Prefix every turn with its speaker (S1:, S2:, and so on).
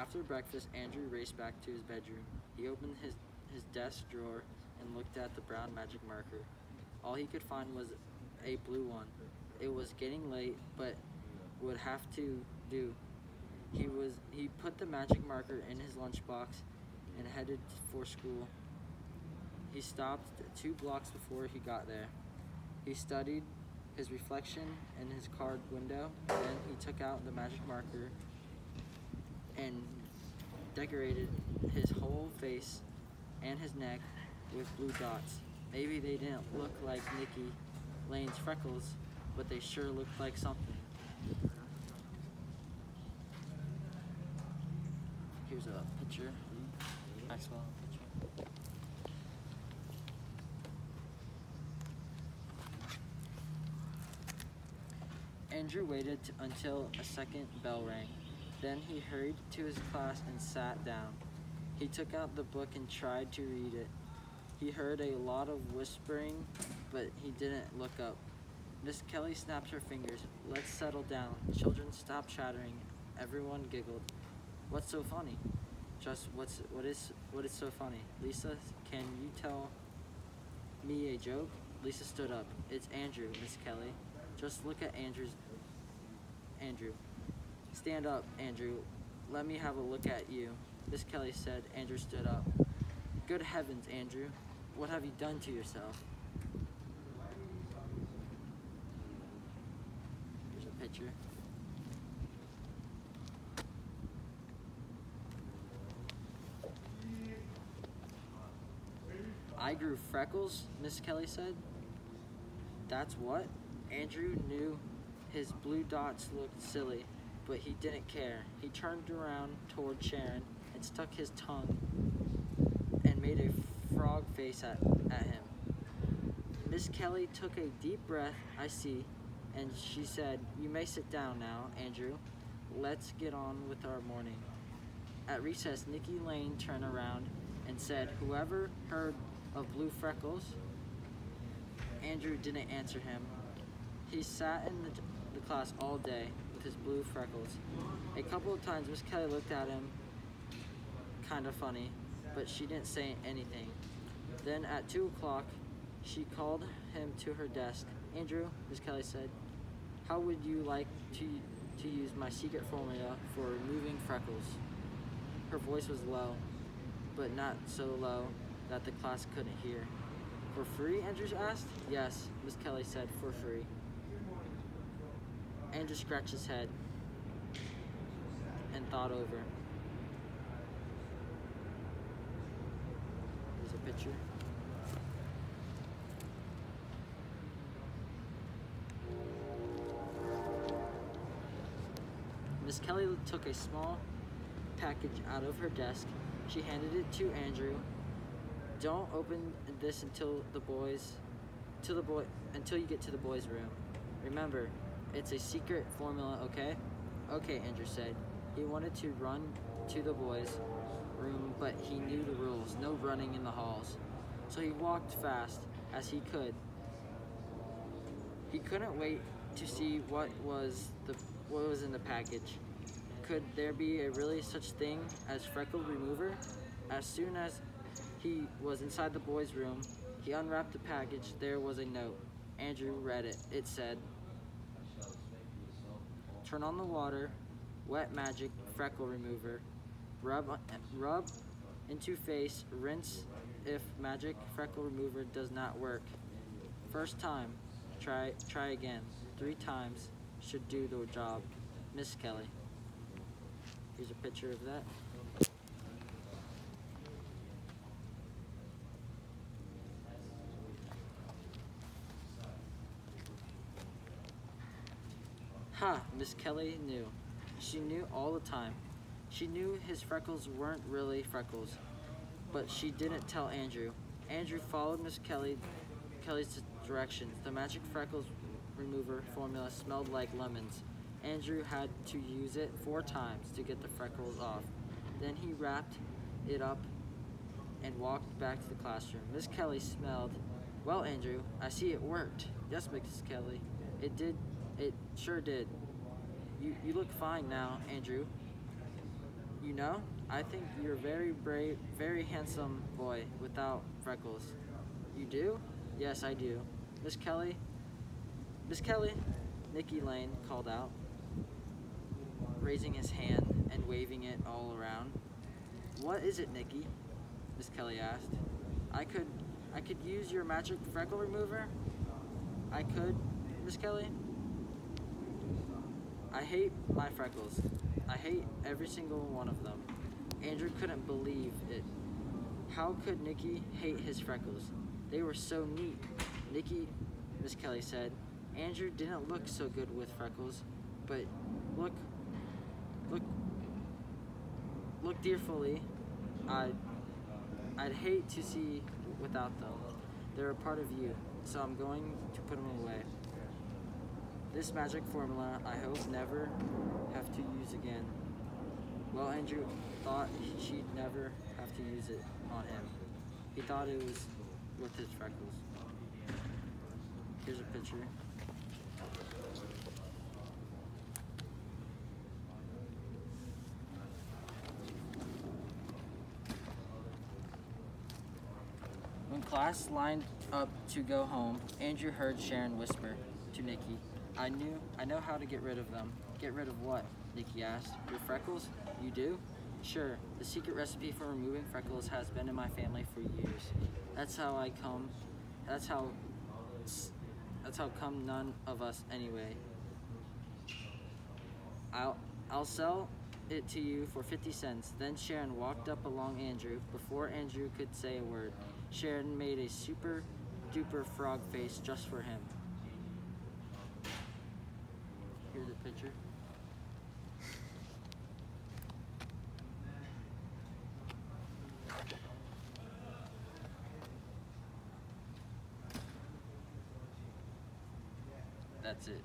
S1: After breakfast, Andrew raced back to his bedroom. He opened his desk drawer and looked at the brown magic marker. All he could find was a blue one. It was getting late, but would have to do. He put the magic marker in his lunchbox and headed for school. He stopped 2 blocks before he got there. He studied his reflection in his card window. Then he took out the magic marker and decorated his whole face and his neck with blue dots. Maybe they didn't look like Nikki Lane's freckles, but they sure looked like something. Here's a picture, Maxwell picture. Andrew waited until a second bell rang. Then he hurried to his class and sat down. He took out the book and tried to read it. He heard a lot of whispering, but he didn't look up. Miss Kelly snapped her fingers. "Let's settle down." Children stopped chattering. Everyone giggled. "What's so funny?" "Just what is so funny?" "Lisa, can you tell me a joke?" Lisa stood up. "It's Andrew, Miss Kelly. Just look at Andrew. Stand up, Andrew. Let me have a look at you." Miss Kelly said. Andrew stood up. "Good heavens, Andrew. What have you done to yourself?" Here's a picture. "I grew freckles," Miss Kelly said. "That's what?" Andrew knew his blue dots looked silly, but he didn't care. He turned around toward Sharon and stuck his tongue and made a frog face at him. Miss Kelly took a deep breath. "I see," and she said, "You may sit down now, Andrew. Let's get on with our morning." At recess, Nikki Lane turned around and said, "Whoever heard of blue freckles?" Andrew didn't answer him. He sat in the class all day with his blue freckles. A couple of times Miss Kelly looked at him kind of funny, but she didn't say anything. Then at 2 o'clock, she called him to her desk. "Andrew," Miss Kelly said, "how would you like to use my secret formula for removing freckles?" Her voice was low, but not so low that the class couldn't hear. "For free?" Andrew asked. "Yes," Miss Kelly said, "for free." Andrew scratched his head and thought over. Here's a picture. Miss Kelly took a small package out of her desk. She handed it to Andrew. "Don't open this until you get to the boys' room. Remember, it's a secret formula, okay?" "Okay," Andrew said. He wanted to run to the boys' room, but he knew the rules, no running in the halls. So he walked fast as he could. He couldn't wait to see what was in the package. Could there be a really such thing as freckle remover? As soon as he was inside the boys' room, he unwrapped the package. There was a note. Andrew read it. It said, "Turn on the water, wet magic freckle remover, rub into face, rinse if magic freckle remover does not work. First time, try again. 3 times should do the job. Miss Kelly." Here's a picture of that. Ha! Miss Kelly knew. She knew all the time. She knew his freckles weren't really freckles, but she didn't tell Andrew. Andrew followed Miss Kelly's directions. The magic freckles remover formula smelled like lemons. Andrew had to use it 4 times to get the freckles off. Then he wrapped it up and walked back to the classroom. Miss Kelly smiled. "Well, Andrew, I see it worked." "Yes, Miss Kelly, it did. It sure did. You look fine now, Andrew. You know, I think you're a very brave, very handsome boy without freckles. You do? Yes, I do. Miss Kelly? Miss Kelly? Nicky Lane called out, raising his hand and waving it all around. What is it, Nicky? Miss Kelly asked. I could use your magic freckle remover? I could, Miss Kelly? I hate my freckles. I hate every single one of them. Andrew couldn't believe it. How could Nicky hate his freckles? They were so neat. Nicky, Miss Kelly said, Andrew didn't look so good with freckles, but look, dearfully, I'd hate to see without them. They're a part of you, so I'm going to put them away. This magic formula I hope never have to use again. Well, Andrew thought she'd never have to use it on him. He thought it was with his freckles. Here's a picture. When class lined up to go home, Andrew heard Sharon whisper to Nicky, I know how to get rid of them. Get rid of what? Nicky asked. Your freckles? You do? Sure. The secret recipe for removing freckles has been in my family for years. That's how come none of us anyway. I'll sell it to you for 50 cents. Then Sharon walked up along Andrew. Before Andrew could say a word, Sharon made a super duper frog face just for him. Here's a picture. That's it.